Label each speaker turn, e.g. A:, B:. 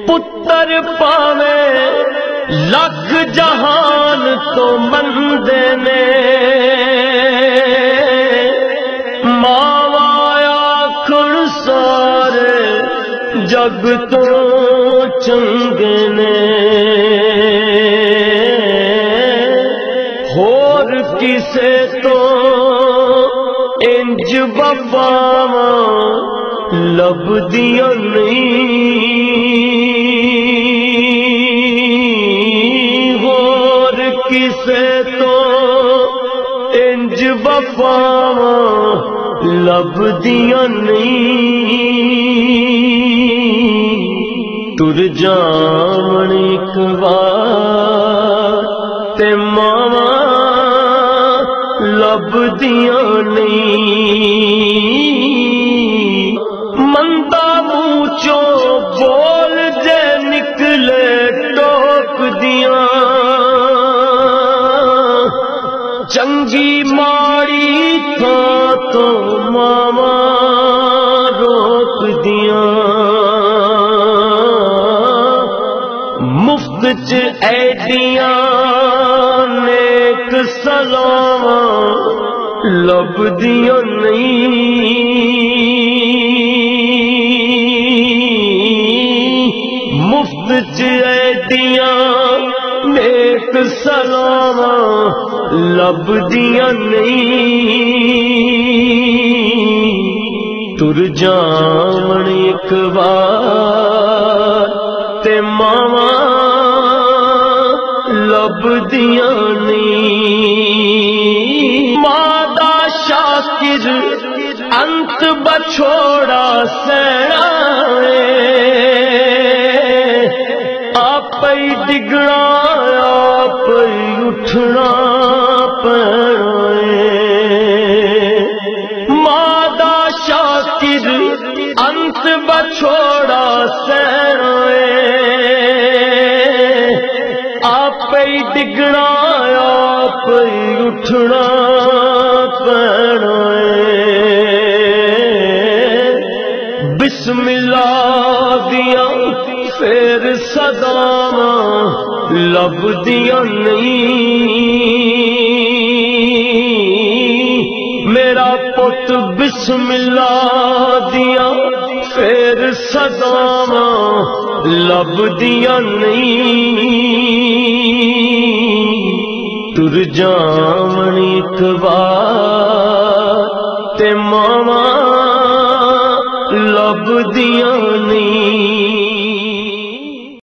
A: پتر پاوے لکھ جہان تو مندے نے ماوا آکھن سارے جگ تو چنگے نے ہور کسے تو انج وفاواں لبدیاں نہیں ہور کسے تو انج وفاواں لبدیاں نہیں تر جاون ایک بار تے ماواں لبدیاں نہیں مندا منہ چوں بول جے نکلے ٹوک دیاں چنگی ماڑی تھاں تو ماواں روک دیاں مفت چ ایڈیاں نیک سلاواں لبدیاں نہیں مفت چ ایڈیاں نیک سلاواں لبدیاں نہیں تر جاون ایک بار تے ماواں لبدیاں نہیں ماں دا شاکر انت بچھوڑا سینا آپ ہی ڈگنا آپ ہی اٹھنا پینا ماں دا شاکر انت بچھوڑا سینا آپ ہی ڈگنا آپ ہی اٹھنا پینا بسم اللہ دیاں پھر صداواں لبدیاں نہیں میرا پت بسم اللہ دیاں پھر صداواں لبدیاں نہیں تر جاون ایک بار تے ماواں لبدیاں نہیں